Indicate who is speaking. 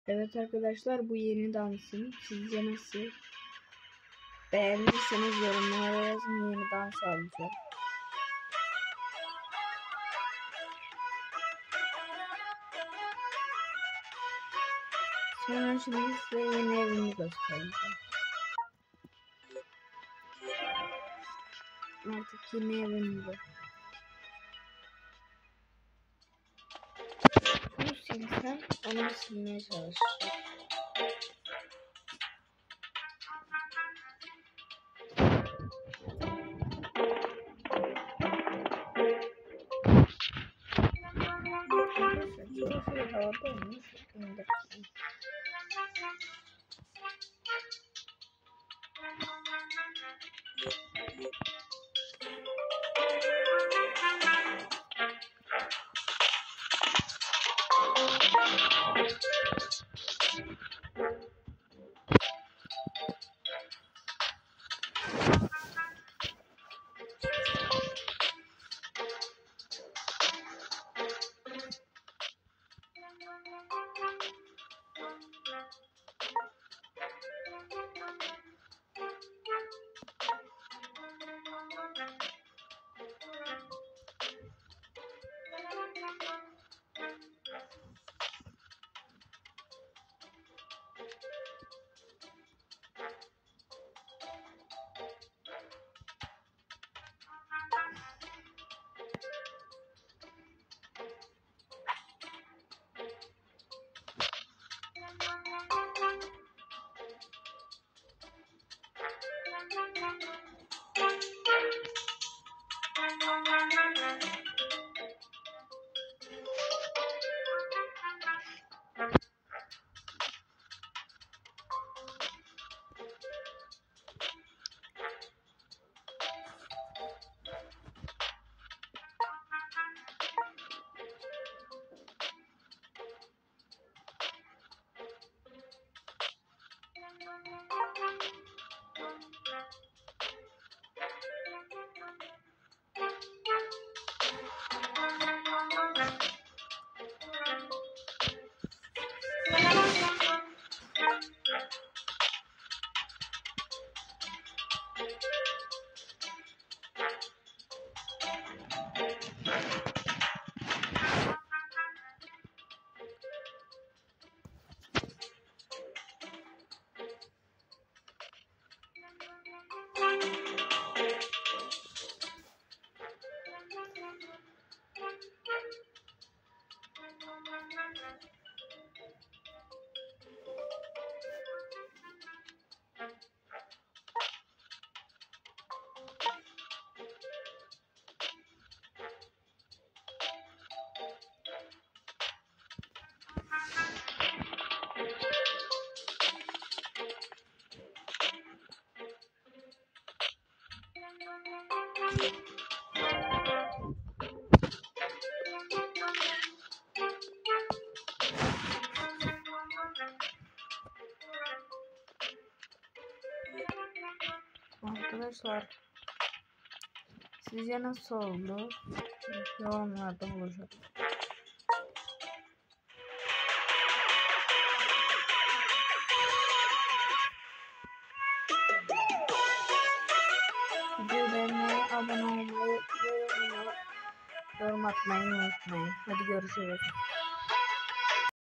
Speaker 1: Evet arkadaşlar, bu yeni dansım sizce nasıl? Beğendiyseniz yorumlara yazın, yeni dans alacağım. Sonra şimdi size yeni evimi göstereceğim. Artık yeni evim bu. Bunu silsem onu silmeye çalışacağım. Şurası havada olmuş. İndireceğim. Arkadaşlar, sizce nasıl oldu? Yorumlarda bulacağım. Videoyu beğenmeyi, abone olmayı ve yorum atmayı unutmayın. Hadi görüşürüz.